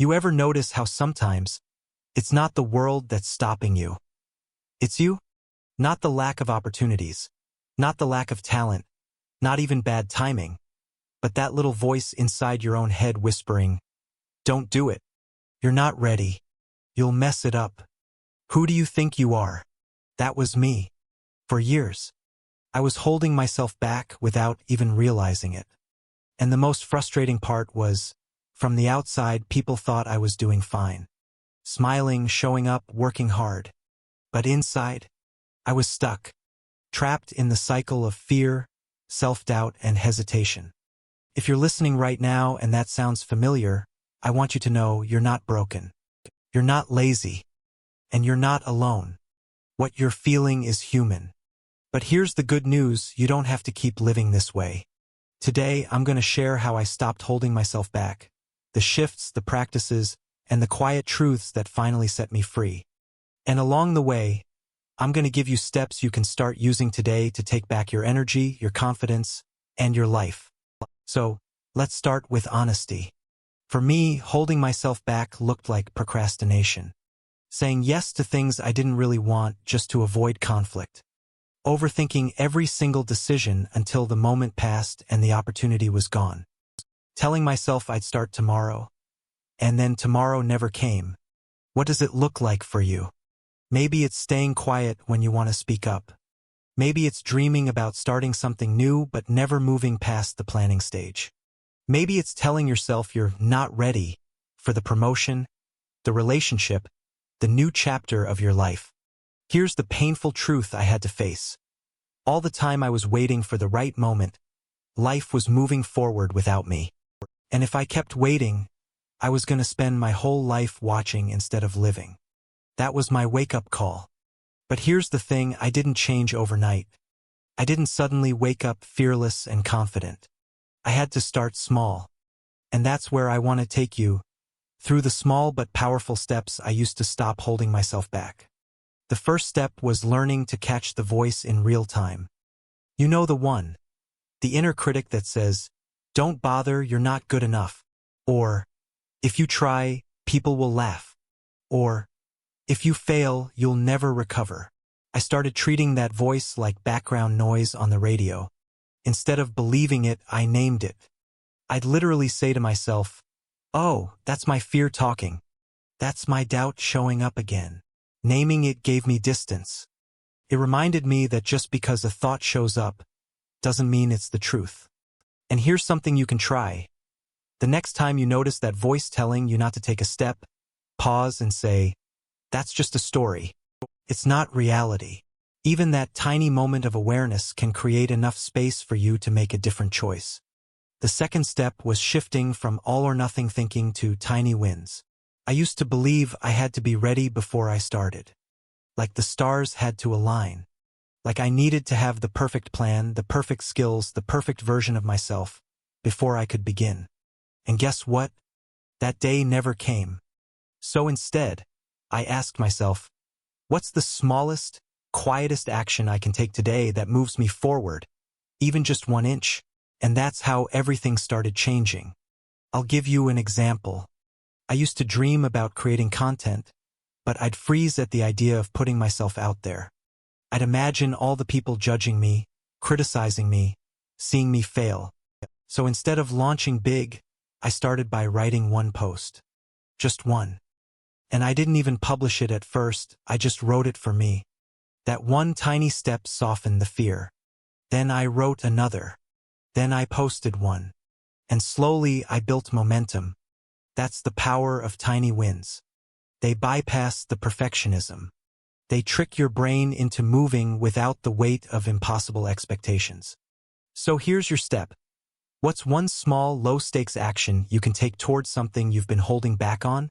You ever notice how sometimes it's not the world that's stopping you? It's you? Not the lack of opportunities, not the lack of talent, not even bad timing, but that little voice inside your own head whispering, "Don't do it. You're not ready. You'll mess it up. Who do you think you are?" That was me. For years, I was holding myself back without even realizing it. And the most frustrating part was, from the outside, people thought I was doing fine. Smiling, showing up, working hard. But inside, I was stuck, trapped in the cycle of fear, self-doubt, and hesitation. If you're listening right now and that sounds familiar, I want you to know you're not broken. You're not lazy. And you're not alone. What you're feeling is human. But here's the good news: you don't have to keep living this way. Today, I'm going to share how I stopped holding myself back, the shifts, the practices, and the quiet truths that finally set me free. And along the way, I'm going to give you steps you can start using today to take back your energy, your confidence, and your life. So, let's start with honesty. For me, holding myself back looked like procrastination. Saying yes to things I didn't really want just to avoid conflict. Overthinking every single decision until the moment passed and the opportunity was gone. Telling myself I'd start tomorrow, and then tomorrow never came. What does it look like for you? Maybe it's staying quiet when you want to speak up. Maybe it's dreaming about starting something new but never moving past the planning stage. Maybe it's telling yourself you're not ready for the promotion, the relationship, the new chapter of your life. Here's the painful truth I had to face. All the time I was waiting for the right moment, life was moving forward without me. And if I kept waiting, I was going to spend my whole life watching instead of living. That was my wake-up call. But here's the thing: I didn't change overnight. I didn't suddenly wake up fearless and confident. I had to start small. And that's where I want to take you, through the small but powerful steps I used to stop holding myself back. The first step was learning to catch the voice in real time. You know the one. The inner critic that says, "Don't bother, you're not good enough." Or, "If you try, people will laugh." Or, "If you fail, you'll never recover." I started treating that voice like background noise on the radio. Instead of believing it, I named it. I'd literally say to myself, "Oh, that's my fear talking. That's my doubt showing up again." Naming it gave me distance. It reminded me that just because a thought shows up doesn't mean it's the truth. And here's something you can try. The next time you notice that voice telling you not to take a step, pause and say, "That's just a story. It's not reality." Even that tiny moment of awareness can create enough space for you to make a different choice. The second step was shifting from all-or-nothing thinking to tiny wins. I used to believe I had to be ready before I started. Like the stars had to align. Like I needed to have the perfect plan, the perfect skills, the perfect version of myself before I could begin. And guess what? That day never came. So instead, I asked myself, what's the smallest, quietest action I can take today that moves me forward, even just 1 inch? And that's how everything started changing. I'll give you an example. I used to dream about creating content, but I'd freeze at the idea of putting myself out there. I'd imagine all the people judging me, criticizing me, seeing me fail. So instead of launching big, I started by writing one post. Just one. And I didn't even publish it at first, I just wrote it for me. That one tiny step softened the fear. Then I wrote another. Then I posted one. And slowly I built momentum. That's the power of tiny wins. They bypass the perfectionism. They trick your brain into moving without the weight of impossible expectations. So here's your step. What's one small, low-stakes action you can take towards something you've been holding back on?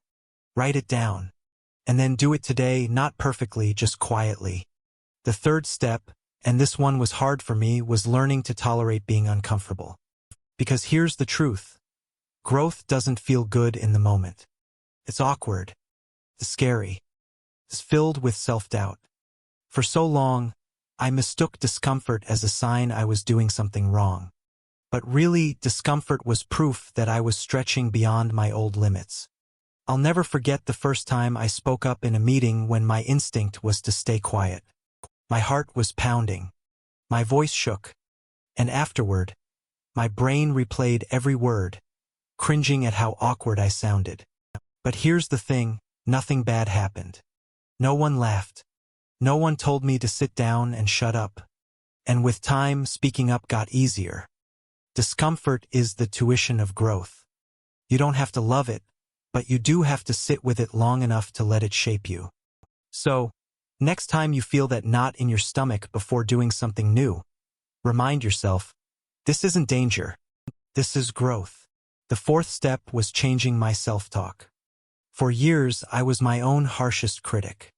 Write it down. And then do it today, not perfectly, just quietly. The third step, and this one was hard for me, was learning to tolerate being uncomfortable. Because here's the truth. Growth doesn't feel good in the moment. It's awkward. It's scary. It's filled with self-doubt. For so long, I mistook discomfort as a sign I was doing something wrong. But really, discomfort was proof that I was stretching beyond my old limits. I'll never forget the first time I spoke up in a meeting when my instinct was to stay quiet. My heart was pounding. My voice shook. And afterward, my brain replayed every word, cringing at how awkward I sounded. But here's the thing, nothing bad happened. No one laughed. No one told me to sit down and shut up. And with time, speaking up got easier. Discomfort is the tuition of growth. You don't have to love it, but you do have to sit with it long enough to let it shape you. So, next time you feel that knot in your stomach before doing something new, remind yourself, this isn't danger. This is growth. The fourth step was changing my self-talk. For years, I was my own harshest critic.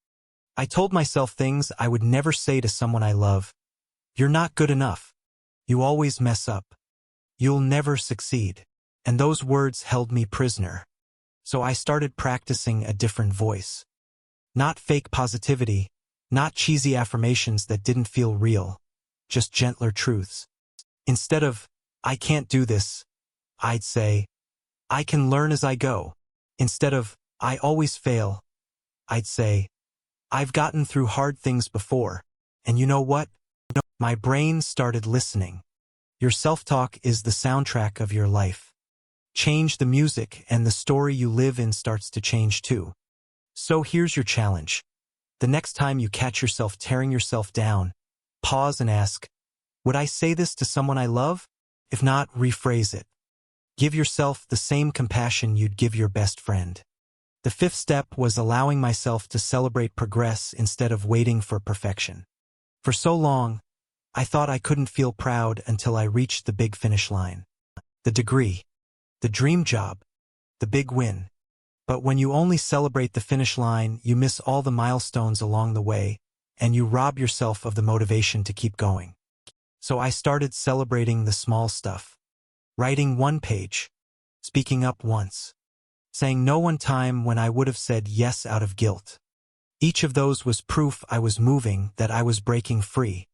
I told myself things I would never say to someone I love. You're not good enough. You always mess up. You'll never succeed. And those words held me prisoner. So I started practicing a different voice. Not fake positivity, not cheesy affirmations that didn't feel real, just gentler truths. Instead of, I can't do this, I'd say, I can learn as I go. Instead of, I always fail, I'd say, I've gotten through hard things before, and you know what? My brain started listening. Your self-talk is the soundtrack of your life. Change the music and the story you live in starts to change too. So here's your challenge. The next time you catch yourself tearing yourself down, pause and ask, would I say this to someone I love? If not, rephrase it. Give yourself the same compassion you'd give your best friend. The fifth step was allowing myself to celebrate progress instead of waiting for perfection. For so long, I thought I couldn't feel proud until I reached the big finish line. The degree, the dream job, the big win. But when you only celebrate the finish line, you miss all the milestones along the way, and you rob yourself of the motivation to keep going. So I started celebrating the small stuff. Writing one page, speaking up once, saying no one time when I would have said yes out of guilt. Each of those was proof I was moving, that I was breaking free.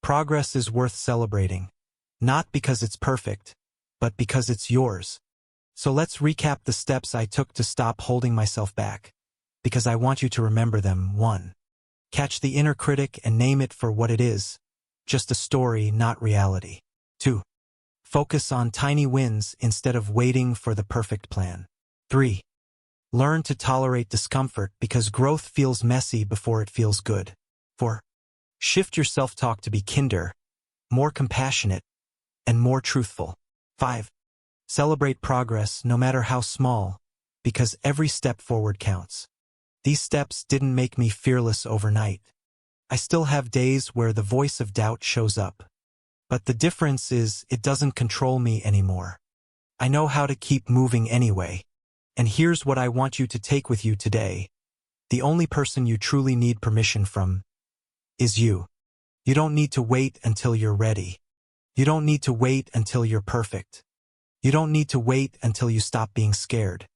Progress is worth celebrating, not because it's perfect, but because it's yours. So let's recap the steps I took to stop holding myself back, because I want you to remember them. 1. Catch the inner critic and name it for what it is, just a story, not reality. 2. Focus on tiny wins instead of waiting for the perfect plan. 3. Learn to tolerate discomfort because growth feels messy before it feels good. 4. Shift your self-talk to be kinder, more compassionate, and more truthful. 5. Celebrate progress no matter how small, because every step forward counts. These steps didn't make me fearless overnight. I still have days where the voice of doubt shows up. But the difference is it doesn't control me anymore. I know how to keep moving anyway. And here's what I want you to take with you today. The only person you truly need permission from is you. You don't need to wait until you're ready. You don't need to wait until you're perfect. You don't need to wait until you stop being scared.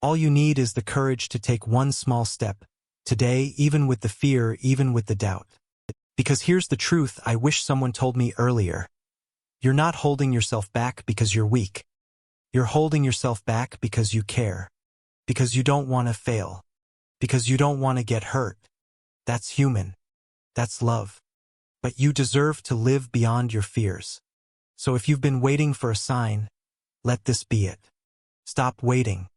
All you need is the courage to take one small step, today, even with the fear, even with the doubt. Because here's the truth I wish someone told me earlier. You're not holding yourself back because you're weak. You're holding yourself back because you care. Because you don't want to fail. Because you don't want to get hurt. That's human. That's love. But you deserve to live beyond your fears. So if you've been waiting for a sign, let this be it. Stop waiting.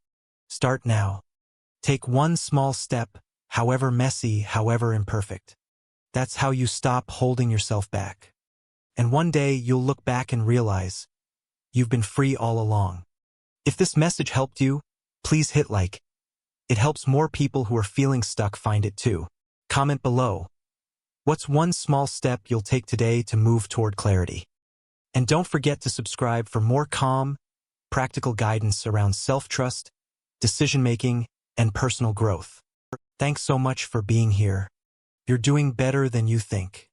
Start now. Take one small step, however messy, however imperfect. That's how you stop holding yourself back. And one day you'll look back and realize you've been free all along. If this message helped you, please hit like. It helps more people who are feeling stuck find it too. Comment below. What's one small step you'll take today to move toward clarity? And don't forget to subscribe for more calm, practical guidance around self-trust, decision-making, and personal growth. Thanks so much for being here. You're doing better than you think.